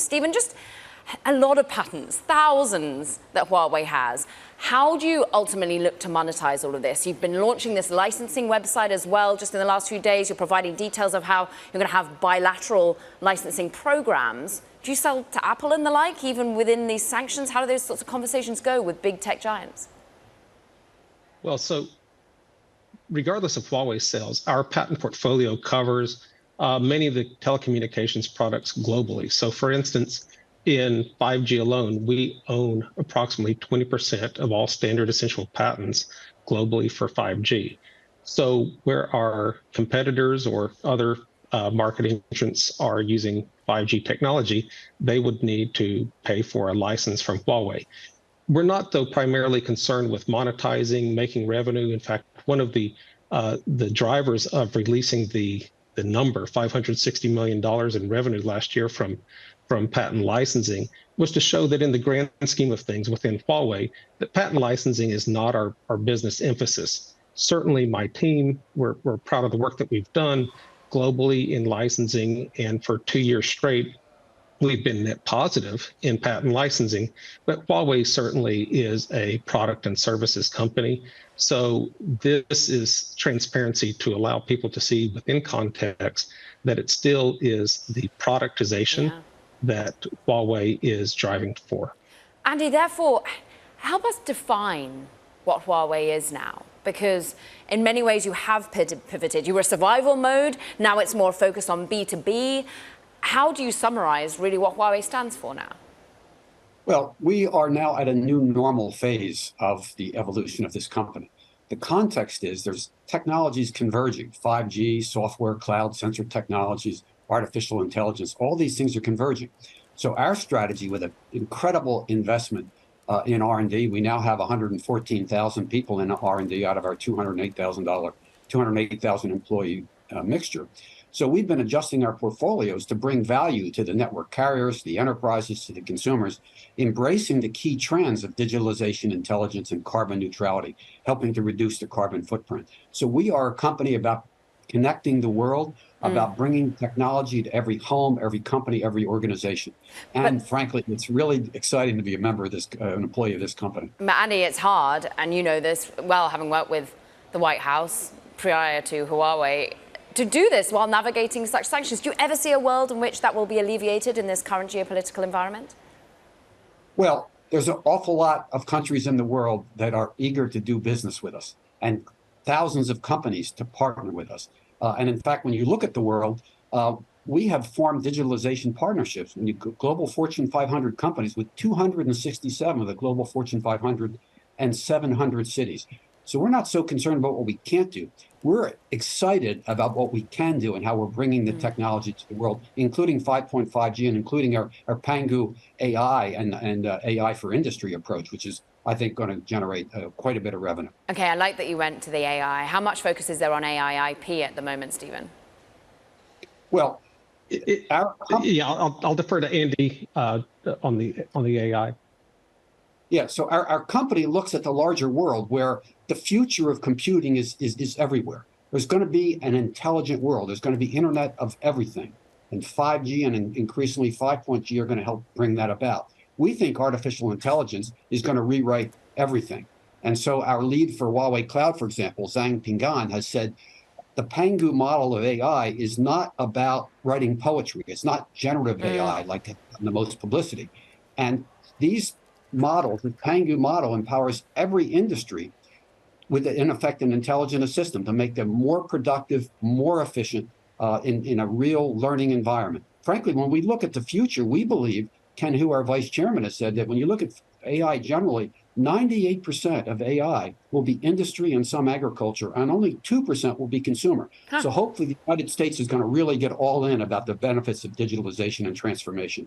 Stephen, just a lot of patents, thousands that Huawei has. How do you ultimately look to monetize all of this? You've been launching this licensing website as well just in the last few days. You're providing details of how you're going to have bilateral licensing programs. Do you sell to Apple and the like, even within these sanctions? How do those sorts of conversations go with big tech giants? Well, so regardless of Huawei sales, our patent portfolio covers many of the telecommunications products globally. So for instance, in 5G alone, we own approximately 20% of all standard essential patents globally for 5G. So where our competitors or other market entrants are using 5G technology, they would need to pay for a license from Huawei. We're not, though, primarily concerned with monetizing, making revenue. In fact, one of the drivers of releasing the number, $560 million in revenue last year from patent licensing, was to show that in the grand scheme of things within Huawei, that patent licensing is not our business emphasis. Certainly my team, we're proud of the work that we've done globally in licensing, and for 2 years straight, we've been net positive in patent licensing, but Huawei certainly is a product and services company. So this is transparency to allow people to see within context that it still is the productization that Huawei is driving for. Andy, therefore, help us define what Huawei is now, because in many ways you have pivoted. You were survival mode, now it's more focused on B2B. How do you summarize really what Huawei stands for now? Well, we are now at a new normal phase of the evolution of this company. The context is there's technologies converging, 5G, software, cloud, sensor technologies, artificial intelligence, all these things are converging. So our strategy with an incredible investment in R&D, we now have 114,000 people in R&D out of our $208,000 employee mixture. So we've been adjusting our portfolios to bring value to the network carriers, the enterprises, to the consumers, embracing the key trends of digitalization, intelligence, and carbon neutrality, helping to reduce the carbon footprint. So we are a company about connecting the world, about bringing technology to every home, every company, every organization. And frankly, it's really exciting to be a member of this, an employee of this company. Andy, it's hard, and you know this well, having worked with the White House prior to Huawei, to do this while navigating such sanctions. Do you ever see a world in which that will be alleviated in this current geopolitical environment? Well, there's an awful lot of countries in the world that are eager to do business with us, and thousands of companies to partner with us. And in fact, when you look at the world, we have formed digitalization partnerships. When you global Fortune 500 companies with 267 of the global Fortune 500 and 700 cities. So we're not so concerned about what we can't do. We're excited about what we can do and how we're bringing the technology to the world, including 5.5G and including our Pangu AI and AI for industry approach, which is, I think, going to generate quite a bit of revenue. Okay, I like that you went to the AI. How much focus is there on AI IP at the moment, Stephen? Well, I'll defer to Andy on the AI. Yeah, so our company looks at the larger world where the future of computing is everywhere. There's going to be an intelligent world. There's going to be Internet of everything. And 5G and increasingly 5.G are going to help bring that about. We think artificial intelligence is going to rewrite everything. And so our lead for Huawei Cloud, for example, Zhang Pingan, has said the Pangu model of AI is not about writing poetry. It's not generative AI like the most publicity. And these models, the Pangu model empowers every industry with, in effect, an intelligent assistant to make them more productive, more efficient in a real learning environment. Frankly, when we look at the future, we believe, Ken Hu, our vice chairman, has said that when you look at AI generally, 98% of AI will be industry and some agriculture, and only 2% will be consumer. So hopefully the United States is going to really get all in about the benefits of digitalization and transformation.